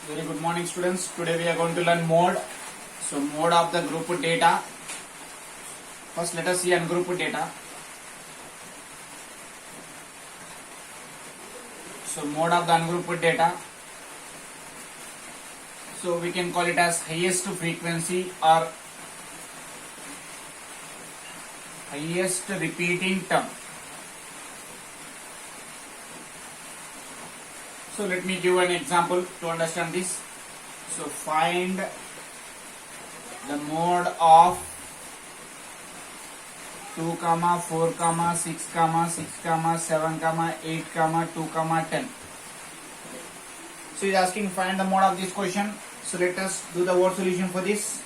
Very good morning, students. Today we are going to learn mode. So mode of the group data. First let us see ungrouped data. So mode of the ungrouped data. So we can call it as highest frequency or highest repeating term. So let me give an example to understand this. So find the mode of 2, 4, 6, 6, 7, 8, 2, 10. So he is asking find the mode of this question. So let us do the word solution for this.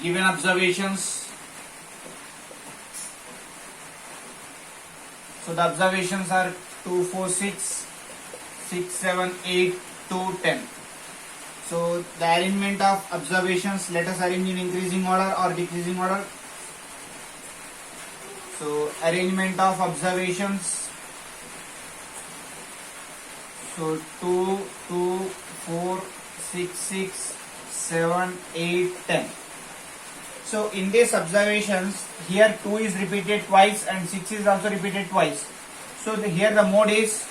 Given observations. So the observations are 2, 4, 6, 6, 7, 8, 2, 10. So the arrangement of observations, let us arrange in increasing order or decreasing order. So arrangement of observations. So 2, 2, 4, 6, 6, 7, 8, 10. So in these observations, here 2 is repeated twice and 6 is also repeated twice. So here the mode is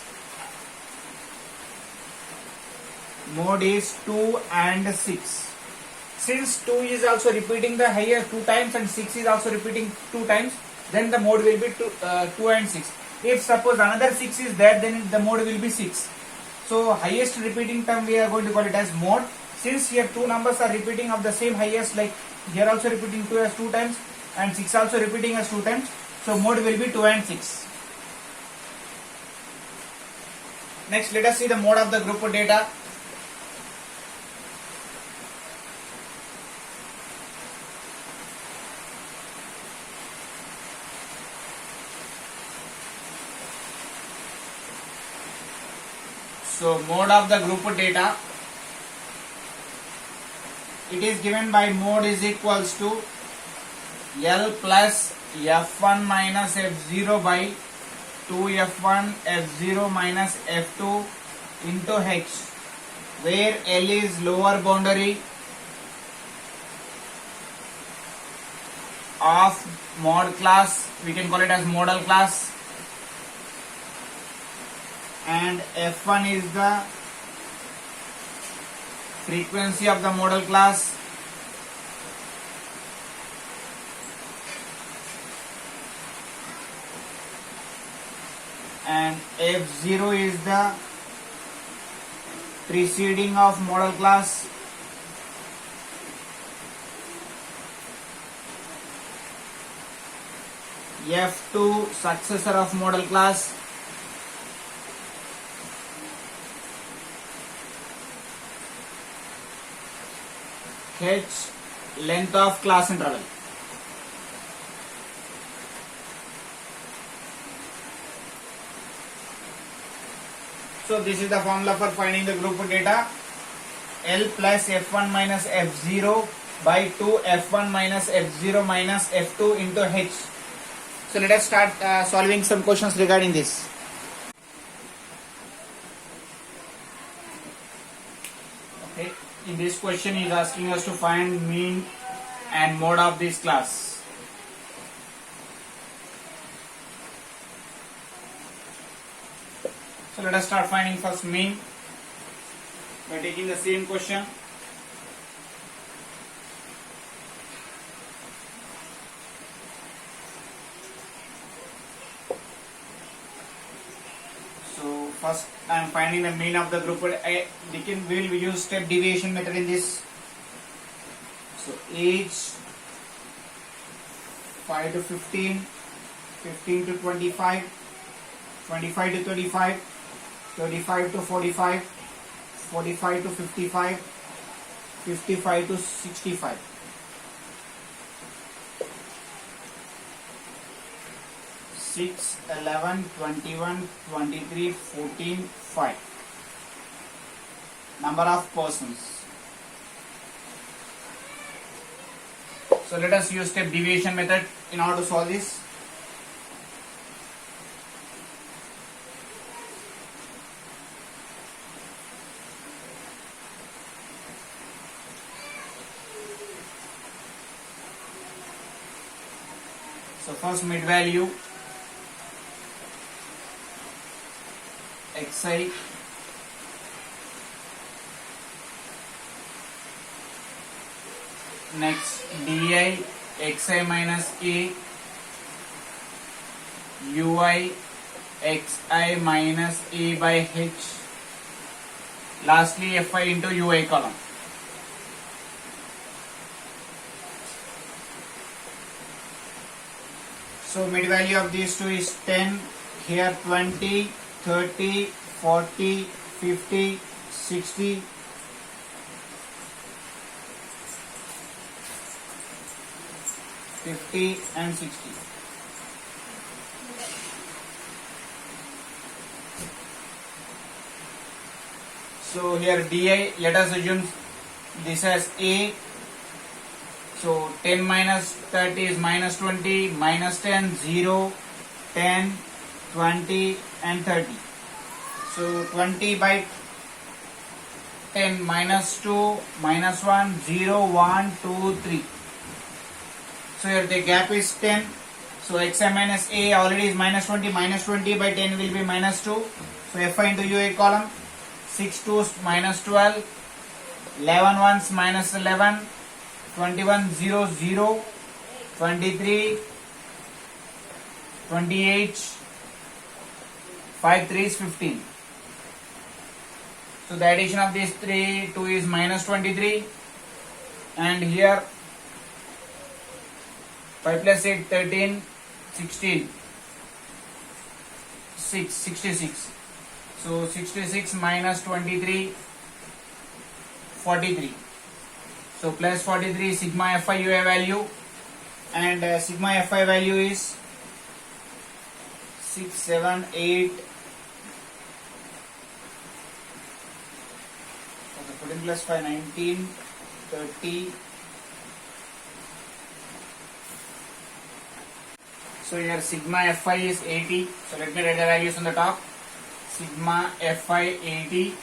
2 and 6. Since 2 is also repeating the higher 2 times and 6 is also repeating 2 times, then the mode will be 2 and 6. If suppose another 6 is there, then the mode will be 6. So highest repeating term we are going to call it as mode. Since here 2 numbers are repeating of the same highest, like here also repeating 2 as 2 times and 6 also repeating as 2 times. So mode will be 2 and 6. Next let us see the mode of the group data. So mode of the group data, it is given by mode is equals to L plus F1 minus F0 by 2F1 F0 minus F2 into H, where L is lower boundary of mod class, we can call it as modal class, and F1 is the frequency of the modal class, and F0 is the preceding of modal class, F2 successor of modal class, H length of class interval. So this is the formula for finding the group data. L plus F1 minus F0 by 2 F1 minus F0 minus F2 into H. So let us start solving some questions regarding this. Okay. In this question he is asking us to find mean and mode of this class. So let us start finding first mean by taking the same question. So first I am finding the mean of the group. We will use step deviation method in this. So age 5 to 15, 15 to 25, 25 to 35, 35 to 45, 45 to 55, 55 to 65. Six, 11, 21, 23, 14, 5. Number of persons. So let us use step deviation method in order to solve this. So first mid value xi next di xi minus a ui xi minus a by h, lastly fi into ui column. So mid value of these two is 10, here 20, 30, 40, 50, 60, 50 and 60. So here di, let us assume this as a. So 10 minus 30 is minus 20, minus 10, 0, 10, 20 and 30. So 20 by 10 minus 2, minus 1, 0, 1, 2, 3. So here the gap is 10. So xi minus a already is minus 20. Minus 20 by 10 will be minus 2. So fi into ua column. 6 2s minus 12. 11 1s minus 11. 21 0 0. 23. 28. 5 3 is 15. So the addition of these 2 is minus 23. And here 5 plus 8, 13, 16, 6, 66. So 66 minus 23, 43. So plus 43 sigma fi ua value, and sigma fi value is 6, 7, 8. Okay, 14 plus 5, 19, 30. So here sigma fi is 80. So let me write the values on the top. Sigma fi 80.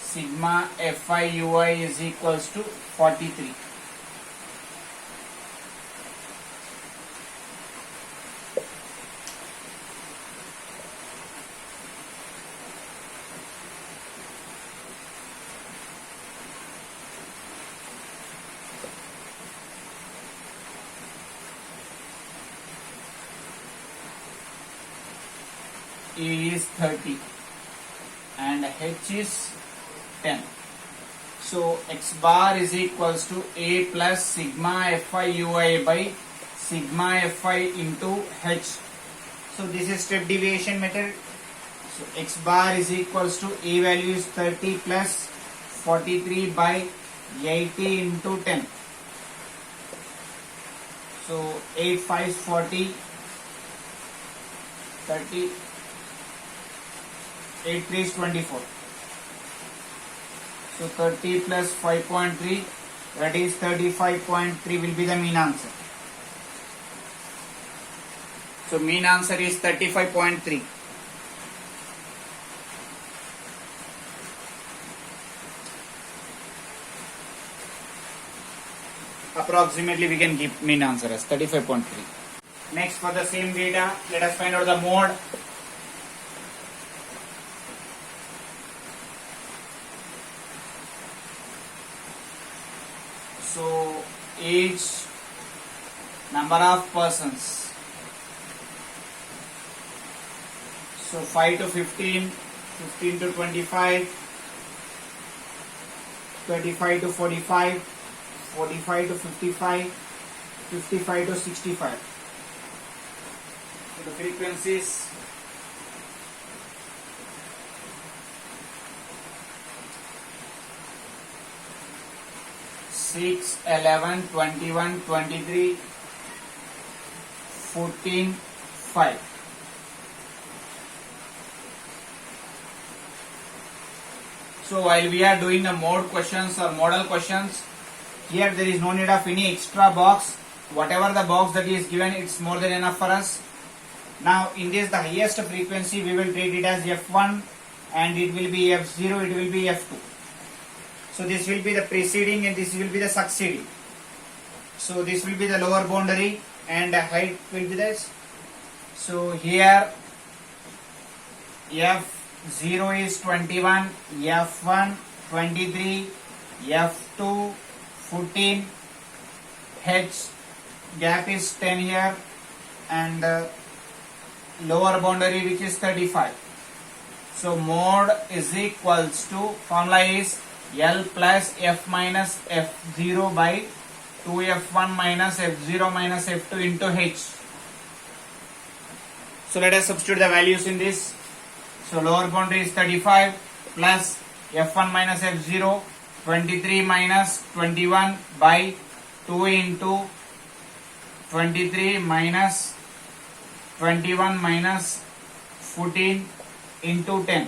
Sigma fi ui is equals to 43. A is 30 and H is 10. So X bar is equals to A plus sigma Fi ui by sigma Fi into H. So this is step deviation method. So X bar is equals to A value is 30 plus 43 by 80 into 10. So 8 5 is 40, 30, 8 3 is 24. So 30 plus 5.3, that is 35.3 will be the mean answer. So mean answer is 35.3. Approximately we can keep mean answer as 35.3. Next, for the same data, let us find out the mode. So age, number of persons. So 5 to 15, 15 to 25, 25 to 45, 45 to 55, 55 to 65. So the frequencies. Six, 11, 21, 23, 14, 5. So while we are doing the mode questions or model questions, here there is no need of any extra box. Whatever the box that is given, it's more than enough for us. Now in this, the highest frequency we will treat it as F1, and it will be F0, it will be F2. So this will be the preceding and this will be the succeeding. So this will be the lower boundary and height will be this. So here F0 is 21, F1 23, F2 14, H gap is 10 here, and lower boundary which is 35. So mod is equals to, formula is L plus F minus F0 by 2F1 minus F0 minus F2 into H. So let us substitute the values in this. So lower boundary is 35 plus F1 minus F0, 23 minus 21 by 2 into 23 minus 21 minus 14 into 10.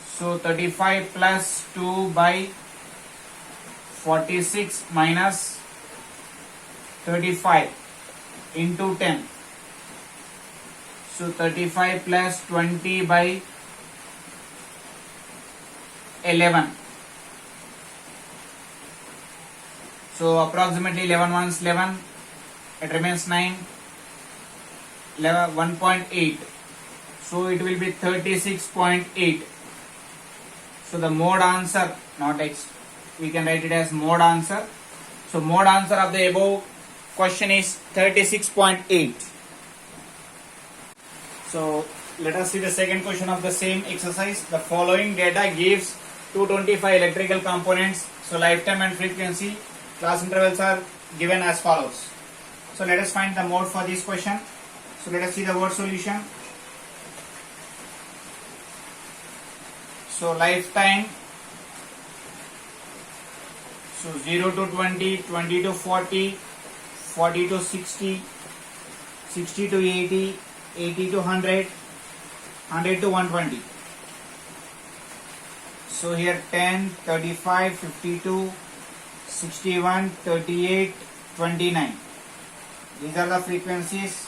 So 35 plus 2 by 46 minus 35 into 10. So 35 plus 20 by 11. So approximately 11 ones 11. It remains 9. 1.8. So it will be 36.8. So the mode answer, not X, we can write it as mode answer. So mode answer of the above question is 36.8. So let us see the second question of the same exercise. The following data gives 225 electrical components. So lifetime and frequency, class intervals are given as follows. So let us find the mode for this question. So let us see the word solution. So lifetime, so 0 to 20, 20 to 40, 40 to 60, 60 to 80, 80 to 100, 100 to 120. So here 10, 35, 52, 61, 38, 29. These are the frequencies.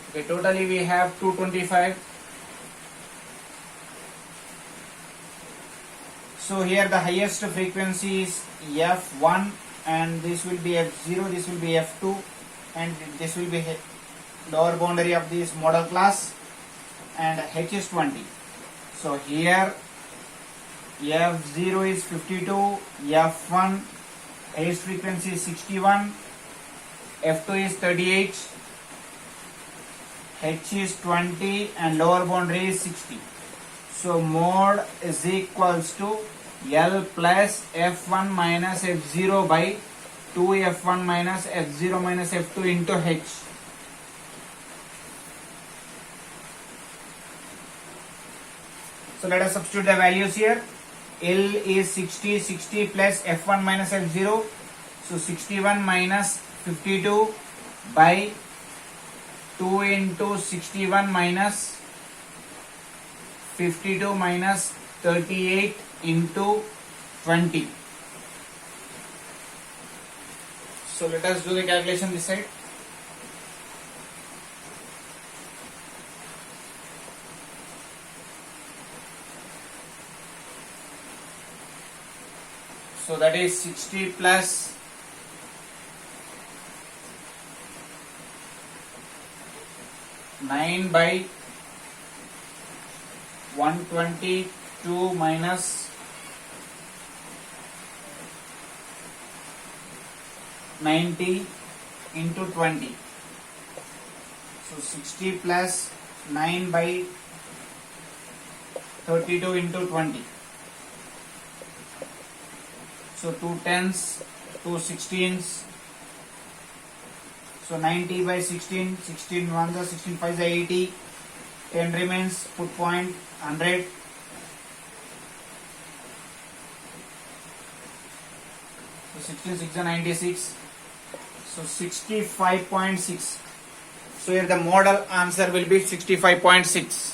Okay, totally we have 225. So here the highest frequency is F1, and this will be F0, this will be F2, and this will be lower boundary of this model class, and H is 20. So here F0 is 52, F1 highest frequency is 61, F2 is 38, H is 20, and lower boundary is 60. So mode is equals to L plus F1 minus F0 by 2F1 minus F0 minus F2 into H. So let us substitute the values here. L is 60, 60 plus F1 minus F0. So 61 minus 52 by 2 into 61 minus 52 minus 38 into 20. So let us do the calculation this side. So that is 60 plus 9 by 122 minus 90 into 20. So 60 plus 9 by 32 into 20. So 2 tens, 2 sixteens. So 90 by 16, 16 1 the 16 5 the 80, 10 remains, put point, 100. So 16 6 the 96. So 65.6. So here the model answer will be 65.6.